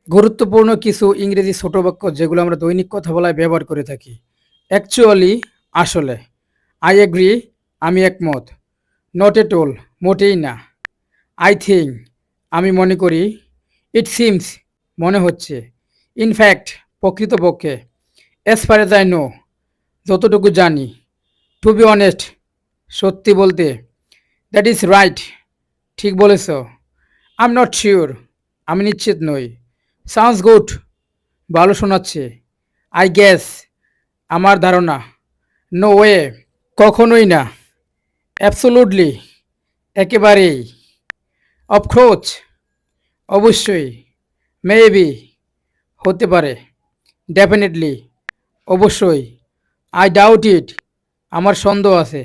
গুরুত্বপূর্ণ কিছু ইংরেজি ছোট বাক্য যেগুলো আমরা দৈনিক কথা বলায় ব্যবহার করে থাকি। অ্যাকচুয়ালি, আসলে। আই এগ্রি, আমি একমত। নট এট অল, মোটেই না। আই থিঙ্ক, আমি মনে করি। ইট সিমস, মনে হচ্ছে। ইনফ্যাক্ট, প্রকৃতপক্ষে। As far age I know, যতটুকু জানি। টু বি অনেস্ট, সত্যি বলতে। দ্যাট ইজ রাইট, ঠিক বলেছ। আই এম নট শিওর, আমি নিশ্চিত নই। সাউন্ডস গুড, ভালো শোনাচ্ছে। আই গেস, আমার ধারণা। নো ওয়ে, কখনোই না। অ্যাবসোলুটলি, একেবারেই। অফকোর্স, অবশ্যই। মেবি, হতে পারে। ডেফিনেটলি, অবশ্যই। আই ডাউট ইট, আমার সন্দেহ আছে।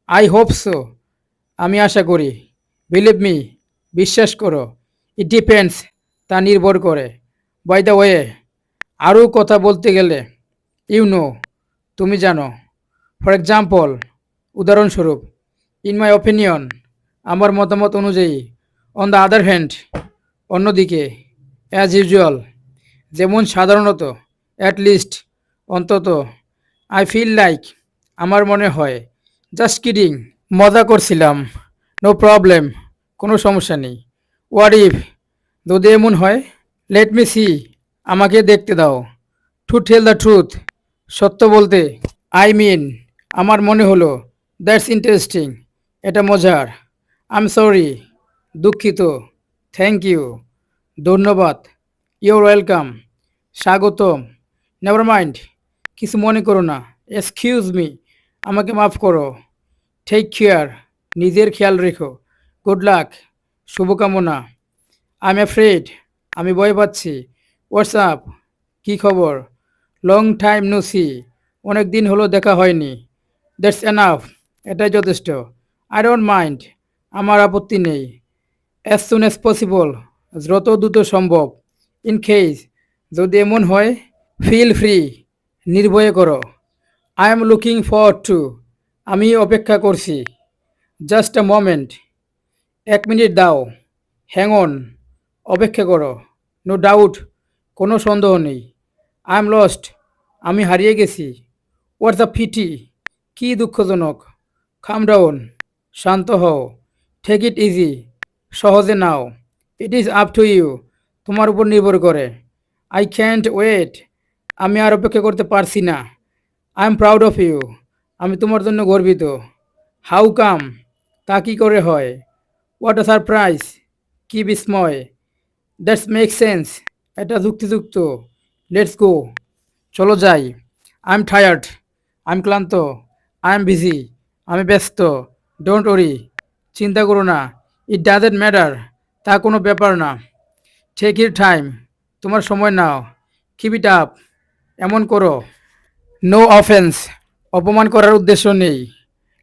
আই হোপ সো, আমি আশা করি। বিলিভ মি, বিশ্বাস করো। ইট ডিপেন্ডস, তা নির্ভর করে। বাই দ্য ওয়ে, আরও কথা বলতে গেলে। ইউ নো, তুমি জানো। ফর এক্সাম্পল, উদাহরণস্বরূপ। ইন মাই অপিনিয়ন, আমার মতামত অনুযায়ী। অন দ্য আদার হ্যান্ড, অন্যদিকে। অ্যাজ ইউজুয়াল, যেমন সাধারণত। অ্যাট লিস্ট, অন্তত। আই ফিল লাইক, আমার মনে হয়। জাস্ট কিডিং, মজা করছিলাম। নো প্রবলেম, কোনো সমস্যা নেই। হোয়াট ইফ, যদি এমন হয়। লেট মি সি, আমাকে দেখতে দাও। টু টেল দ্য ট্রুথ, সত্য বলতে। আই মিন, আমার মনে হলো। দ্যাটস ইন্টারেস্টিং, এটা মজার। আই এম সরি, দুঃখিত। থ্যাংক ইউ, ধন্যবাদ। ইউর ওয়েলকাম, স্বাগতম। নেভার মাইন্ড, কিছু মনে করো না। এক্সকিউজ মি, আমাকে মাফ করো। টেক কেয়ার, নিজের খেয়াল রেখো। গুড লাক, শুভকামনা। আই এম অ্যাফ্রেড, আমি ভয় পাচ্ছি। হোয়াটস আপ, কী খবর? লং টাইম নো সি, অনেক দিন হলো দেখা হয়নি। দ্যাটস এনাফ, এটাই যথেষ্ট। আই ডোন্ট মাইন্ড, আমার আপত্তি নেই। অ্যাজ সুন অ্যাজ পসিবল, যত দ্রুত সম্ভব। ইন কেস, যদি এমন হয়। ফিল ফ্রি, নির্ভয়ে করো। I am looking forward to, আমি অপেক্ষা করছি। জাস্ট আ মোমেন্ট, এক মিনিট দাও। হ্যাং অন, অপেক্ষা করো। নো ডাউট, কোনো সন্দেহ নেই। আই এম লস্ট, আমি হারিয়ে গেছি। হোয়াটস দ্য পিটি, কী দুঃখজনক। কাম ডাউন, শান্ত হও। টেক ইট ইজি, সহজে নাও। It is up to you, তোমার উপর নির্ভর করে। আই ক্যান্ট ওয়েট, আমি আর অপেক্ষা করতে পারছি না। I am proud of you, আমি তোমার জন্য গর্বিত। হাউ কাম, তা কী করে হয়? হোয়াট আ সারপ্রাইজ, কী বিস্ময়। দ্যাটস মেক সেন্স, এটা যুক্তিযুক্ত। লেটস গো, চলো যাই। I am tired, I am ক্লান্ত। আই এম বিজি, আমি ব্যস্ত। ডোন্ট ওরি, চিন্তা করো না। ইট ডাজেন্ট ম্যাটার, তা কোনো ব্যাপার না। টেক ইউর টাইম, তোমার সময় নাও। কিপ ইট আপ, এমন করো। নো অফেন্স, অপমান করার উদ্দেশ্য নেই।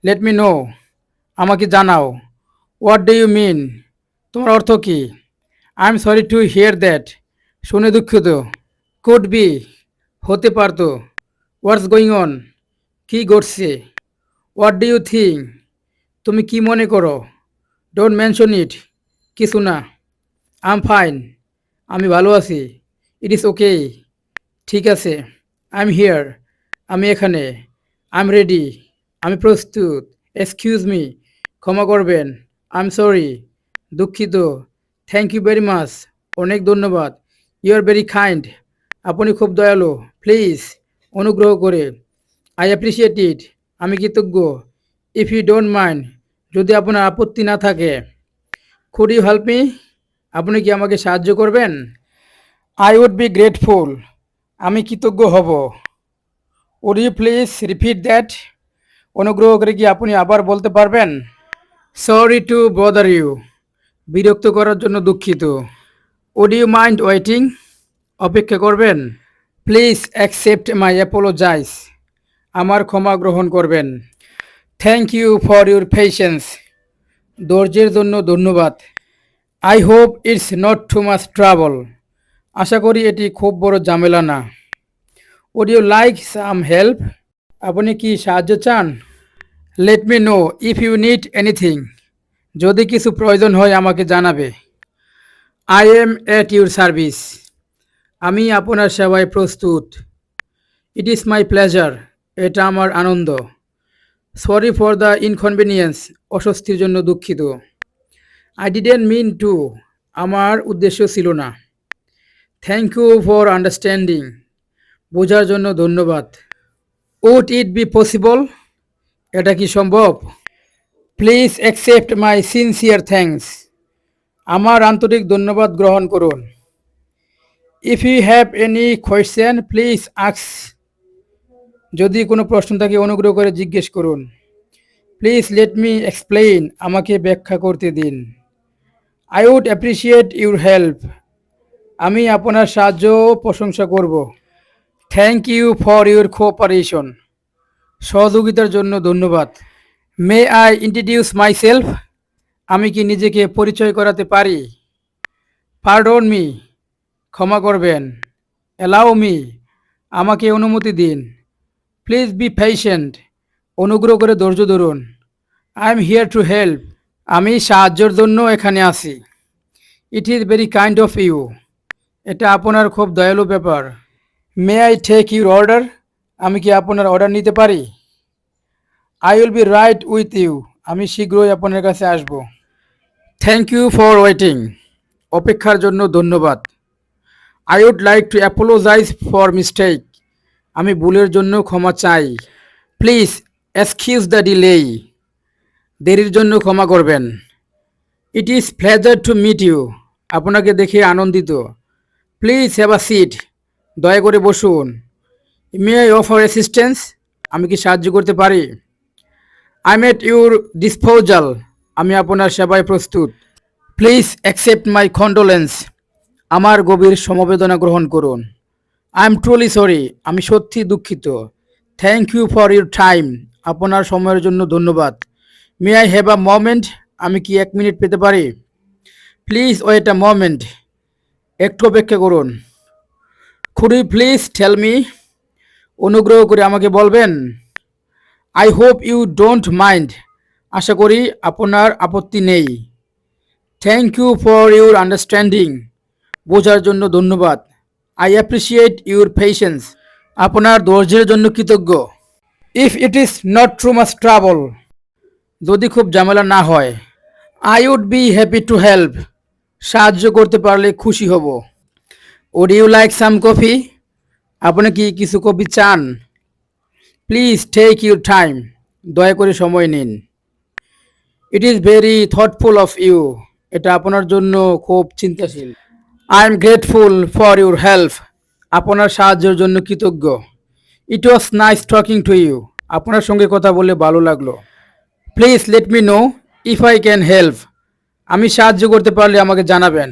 লেট মি নো, আমাকে জানাও। হোয়াট ডু ইউ মিন, তোমার অর্থ কী? I am sorry to hear that, শুনে দুঃখিত। কুড বি, হতে পারতো। হোয়াটস গোয়িং অন, কী ঘটছে? হোয়াট ডু ইউ থিঙ্ক, তুমি কি মনে করো? ডোন্ট মেনশন ইট, কিছু না। আই এম ফাইন, আমি ভালো আছি। ইট ইজ ওকে, ঠিক আছে। আই এম হিয়ার, আমি এখানে। আই এম রেডি, আমি প্রস্তুত। এক্সকিউজ মি, ক্ষমা করবেন। আই এম সরি, দুঃখিত। থ্যাংক ইউ ভেরি মাচ, অনেক ধন্যবাদ। ইউ আর ভেরি কাইন্ড, আপনি খুব দয়ালু। প্লিজ, অনুগ্রহ করে। আই অ্যাপ্রিসিয়েট ইট, আমি কৃতজ্ঞ। ইফ ইউ ডোন্ট মাইন্ড, যদি আপনার আপত্তি না থাকে। কুড ইউ হেল্প মি, আপনি কি আমাকে সাহায্য করবেন? আই উড বি গ্রেটফুল, আমি কৃতজ্ঞ হব। Would you please repeat that, অনুগ্রহ করে কি আপনি আবার বলতে পারবেন? সরি টু বদার ইউ, বিরক্ত করার জন্য দুঃখিত। উড ইউ মাইন্ড ওয়েটিং, অপেক্ষা করবেন? প্লিজ অ্যাকসেপ্ট মাই অ্যাপোলোজাইজ, আমার ক্ষমা গ্রহণ করবেন। Thank you for your patience, ধৈর্যের জন্য ধন্যবাদ। I hope it's not too much trouble, আশা করি এটি খুব বড় ঝামেলা না। Would you like some help, আপনি কি সাহায্য চান? Let me know if you need anything, যদি কিছু প্রয়োজন হয় আমাকে জানাবে। I am at your service, আমি আপনার সেবায় প্রস্তুত। It is my pleasure. এটা আমার আনন্দ। Sorry for the inconvenience. অস্বস্তির জন্য দুঃখিত। I didn't mean to. আমার উদ্দেশ্য ছিল না। Thank you for understanding. বোঝার জন্য ধন্যবাদ। Would it be possible? এটা কি সম্ভব? Please accept my sincere thanks. আমার আন্তরিক ধন্যবাদ গ্রহণ করুন। If you have any question please ask. যদি কোনো প্রশ্ন থাকে অনুগ্রহ করে জিজ্ঞেস করুন। Please let me explain. আমাকে ব্যাখ্যা করতে দিন। I would appreciate your help. আমি আপনার সাহায্য প্রশংসা করব। Thank you for your cooperation. সহযোগিতার জন্য ধন্যবাদ। May I introduce myself? আমি কি নিজেকে পরিচয় করাতে পারি? Pardon me. ক্ষমা করবেন। Allow me. আমাকে অনুমতি দিন। Please be patient. অনুগ্রহ করে ধৈর্য ধরুন। I am here to help. আমি সাহায্যের জন্য এখানে আছি। It is very kind of you. এটা আপনার খুব দয়ালু ব্যাপার। May I take your order? আমি কি আপনার অর্ডার নিতে পারি? I will be right with you. আমি শীঘ্রই আপনার কাছে আসব। Thank you for waiting. অপেক্ষার জন্য ধন্যবাদ। I would like to apologise for mistake. আমি ভুলের জন্য ক্ষমা চাই। Please excuse the delay. দেরির জন্য ক্ষমা করবেন। It is pleasure to meet you. আপনাকে দেখে আনন্দিত। Please have a seat. দয়া করে বসুন। May I offer assistance? আমি কি সাহায্য করতে পারি? I am at your disposal. আমি আপনার সেবায় প্রস্তুত। Please accept my condolence. আমার গভীর সমবেদনা গ্রহণ করুন। I am truly sorry. আমি সত্যি দুঃখিত। Thank you for your time. আপনার সময়ের জন্য ধন্যবাদ। May I have a moment? আমি কি 1 মিনিট পেতে পারি? Please wait a moment. একটু অপেক্ষা করুন। Could you please tell me? অনুগ্রহ করে আমাকে বলবেন। I hope you don't mind. আশা করি আপনার আপত্তি নেই। Thank you for your understanding. বোঝার জন্য ধন্যবাদ। I appreciate your patience. আপনার ধৈর্যের জন্য কৃতজ্ঞ। If it is not too much trouble? যদি খুব ঝামেলা না হয়। I would be happy to help. সাহায্য করতে পারলে খুশি হব। Would you like some coffee? আপনি কি কিছু কফি চান? Please take your time. দয়া করে সময় নিন। It is very thoughtful of you. এটা আপনার জন্য খুব চিন্তাশীল। I am grateful for your help. আপনার সাহায্যের জন্য কৃতজ্ঞ। It was nice talking to you. আপনার সঙ্গে কথা বলে ভালো লাগলো। Please let me know if I can help. আমি সাহায্য করতে পারলে আমাকে জানাবেন।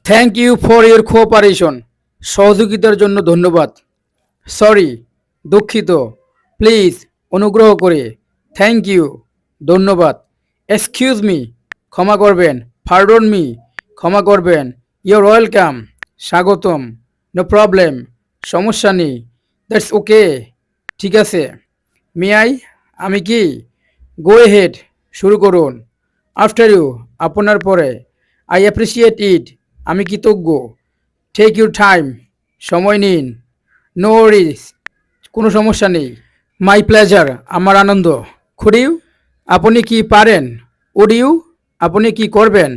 Thank you for your cooperation. সহযোগিতার জন্য ধন্যবাদ। সরি। দুঃখিত। প্লিজ। অনুগ্রহ করে। Thank you. ধন্যবাদ। Excuse me. ক্ষমা করবেন। Pardon me. ক্ষমা করবেন। You're welcome. স্বাগতম। No problem. সমস্যা নেই। That's okay. ঠিক আছে। May I? আমি কি? Go ahead. শুরু করুন। After you. আপনার পরে। আই অ্যাপ্রিসিয়েট ইট। আমি কৃতজ্ঞ। Take your time. সময় নিন। No worries. কোনো সমস্যা নেই। My pleasure. আমার আনন্দ। Could you? আপনি কি পারেন? Would you? আপনি কি করবেন?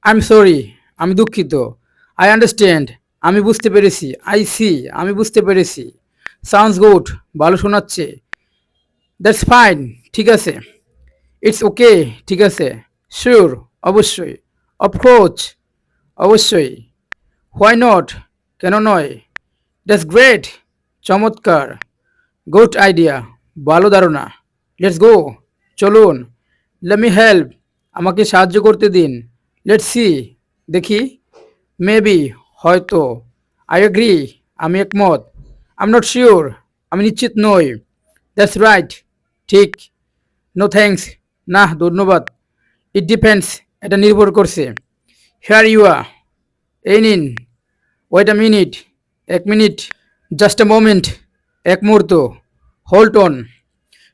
I am sorry. আমি দুঃখিত। I understand. আমি বুঝতে পেরেছি। I see. আমি বুঝতে পেরেছি। Sounds good. ভালো শোনাচ্ছে। That's fine. ঠিক আছে। It's okay. ঠিক আছে। শিওর। অবশ্যই। অফকোর্স। অবশ্যই। Why not? কেন নয়? That's great. চমৎকার। Good idea. ভালো ধারণা। লেটস গো। চলুন। Let me help. আমাকে সাহায্য করতে দিন। Let's see. দেখি। মেবি। হয়তো। I agree. আমি একমত। I am not sure. আমি নিশ্চিত নই। That's right. ঠিক। No thanks. না ধন্যবাদ। It depends. এটা নির্ভর করছে। Here you are. এই নিন। Wait a minute. 1 minute. Just a moment. এক মুহূর্ত। Hold on.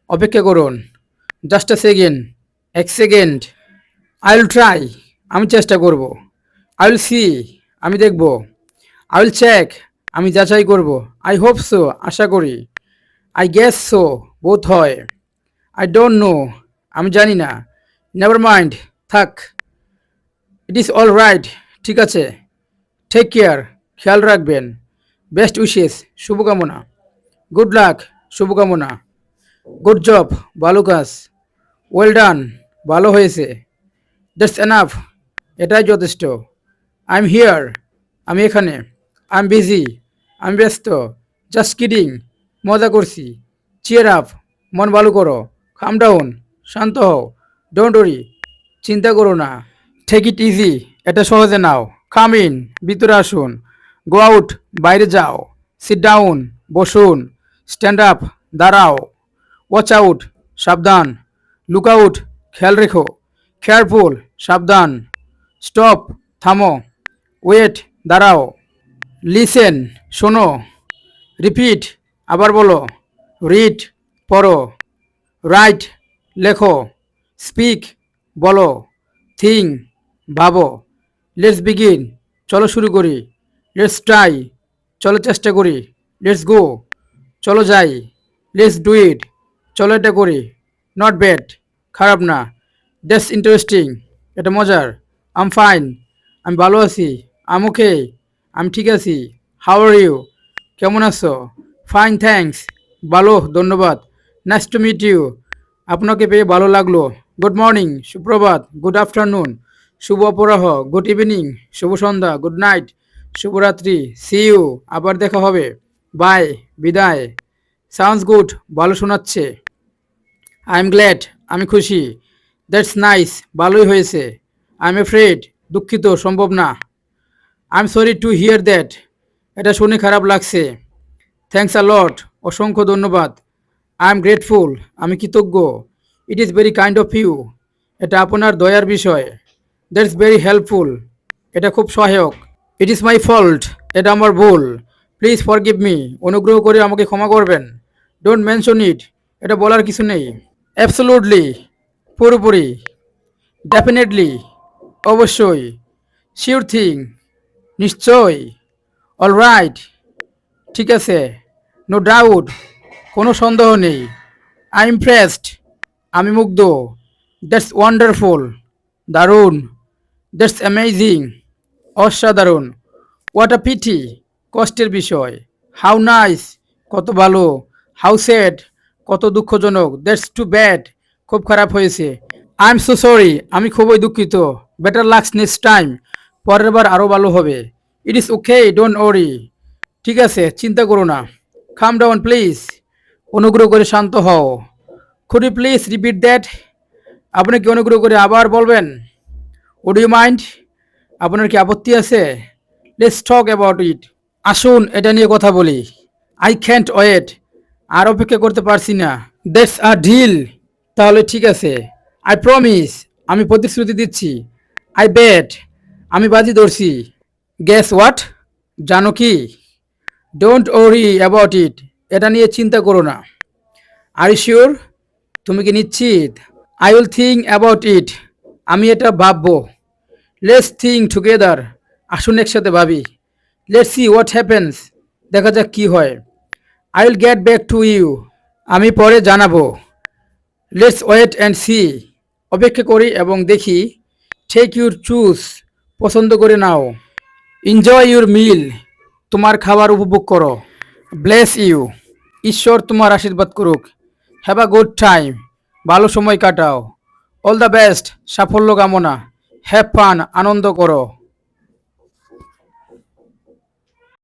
অপেক্ষা করুন। Just a second. 1 second. I will try. আমি চেষ্টা করব। I will see. আমি দেখব। আই উইল চেক, আমি যাচাই করব। আই হোপ সো, আশা করি। আই গেস সো, বোধ হয়। আই ডোন্ট নো, আমি জানি না। নেভার মাইন্ড, থাক। ইট ইজ অল রাইট, ঠিক আছে। টেক কেয়ার, খেয়াল রাখবেন। বেস্ট উইশেস, শুভকামনা। গুড লাক, শুভকামনা। গুড জব, ভালো কাজ। ওয়েল ডান, ভালো হয়েছে। দ্যাটস এনাফ, এটাই যথেষ্ট। আই এম হিয়ার, আমি এখানে। আই এম বিজি, আমি ব্যস্ত। জাস্ট কিডিং, মজা করছি। চিয়ার আপ, মন ভালো করো। কাম ডাউন, শান্ত হও। ডোন্ট ওরি, চিন্তা করো না। টেক ইট ইজি, এটা সহজে নাও। কাম ইন, ভিতরে আসুন। গো আউট, বাইরে যাও। সিট ডাউন, বসুন। স্ট্যান্ড আপ, দাঁড়াও। ওয়াচ আউট, সাবধান। লুক আউট, খেয়াল রেখো। কেয়ারফুল, সাবধান। স্টপ, থামো। ওয়েট, দাঁড়াও। লিসেন, শোনো। রিপিট, আবার বলো। রিড, পড়ো। রাইট, লেখো। স্পিক, বলো। থিঙ্ক, ভাবো। লেটস বিগিন, চলো শুরু করি। লেটস ট্রাই, চলো চেষ্টা করি। লেটস গো, চলো যাই। লেটস ডু ইট, চলো এটা করি। নট ব্যাড, খারাপ না। দ্যাটস ইন্টারেস্টিং, এটা মজার। আম ফাইন, আমি ভালো আছি। আম ওকে, আমি ঠিক আছি। হাউ আর ইউ, কেমন আছো? ফাইন থ্যাঙ্কস, ভালো ধন্যবাদ। নাইস টু মিট ইউ, আপনাকে পেয়ে ভালো লাগলো। গুড মর্নিং, সুপ্রভাত। গুড আফটারনুন, শুভ অপরাহ। গুড ইভিনিং, শুভ সন্ধ্যা। গুড নাইট, শুভরাত্রি। সি ইউ, আবার দেখা হবে। বাই, বিদায়। সাউন্ডস গুড, ভালো শোনাচ্ছে। আই এম গ্ল্যাড, আমি খুশি। দ্যাটস নাইস, ভালোই হয়েছে। আই এম এফ্রেড, দুঃখিত, সম্ভব না। I am sorry to hear that, এটা শুনে খারাপ লাগছে। থ্যাঙ্কস আ লট, অসংখ্য ধন্যবাদ। আই এম গ্রেটফুল, আমি কৃতজ্ঞ। It is very kind of you, এটা আপনার দয়ার বিষয়। দ্যাটস ভেরি হেল্পফুল, এটা খুব সহায়ক। ইট ইজ মাই ফল্ট, এটা আমার ভুল। প্লিজ ফরগিভ মি, অনুগ্রহ করে আমাকে ক্ষমা করবেন। ডোন্ট মেনশন ইট, এটা বলার কিছু নেই। অ্যাবসোলুটলি, পুরোপুরি। ডেফিনেটলি, অবশ্যই। শিওর থিং, নিশ্চয়। অলরাইট, ঠিক আছে। নো ডাউট, কোনো সন্দেহ নেই। আই ইমপ্রেসড, আমি মুগ্ধ। দ্যাটস ওয়ান্ডারফুল, দারুণ। দ্যাটস অ্যামেজিং, অসাধারণ। হোয়াট আ পিটি, কষ্টের বিষয়। হাউ নাইস, কত ভালো। হাউ স্যাড, কত দুঃখজনক। দ্যাটস টু ব্যাড, খুব খারাপ হয়েছে। আই এম সো সরি, আমি খুবই দুঃখিত। বেটার লাক্স নেক্সট টাইম, পরের বার আরও ভালো হবে। It is okay, don't worry, ঠিক আছে, চিন্তা করো না। কাম ডাউন প্লিজ, অনুগ্রহ করে শান্ত হও। Could you please repeat that, আপনি কি অনুগ্রহ করে আবার বলবেন? উড ইউ মাইন্ড, আপনার কি আপত্তি আছে? লেটস টক অ্যাবাউট ইট, আসুন এটা নিয়ে কথা বলি। আই ক্যান্ট ওয়েট, আর অপেক্ষা করতে পারছি না। দ্যাটস আ ডিল, তাহলে ঠিক আছে। আই প্রমিস, আমি প্রতিশ্রুতি দিচ্ছি। আই বেট, আমি বাজি ধরছি। গেস হোয়াট, জানো কি? ডোন্ট ওরি অ্যাবাউট ইট, এটা নিয়ে চিন্তা করো না। আর ইউ শিওর, তুমি কি নিশ্চিত? I will think about it, আমি এটা ভাববো। লেটস থিঙ্ক টুগেদার, আসুন একসাথে ভাবি। লেটস সি হোয়াট হ্যাপেন্স, দেখা যাক কি হয়। I will get back to you, আমি পরে জানাবো। লেটস ওয়েট অ্যান্ড সি, অপেক্ষা করি এবং দেখি। টেক ইউর চুজ, পছন্দ করে নাও। এনজয় ইউর মিল, তোমার খাবার উপভোগ করো। ব্লেস ইউ, ঈশ্বর তোমার আশীর্বাদ করুক। হ্যাভ আ গুড টাইম, ভালো সময় কাটাও। অল দ্য বেস্ট, সাফল্য কামনা। হ্যাভ ফান, আনন্দ করো।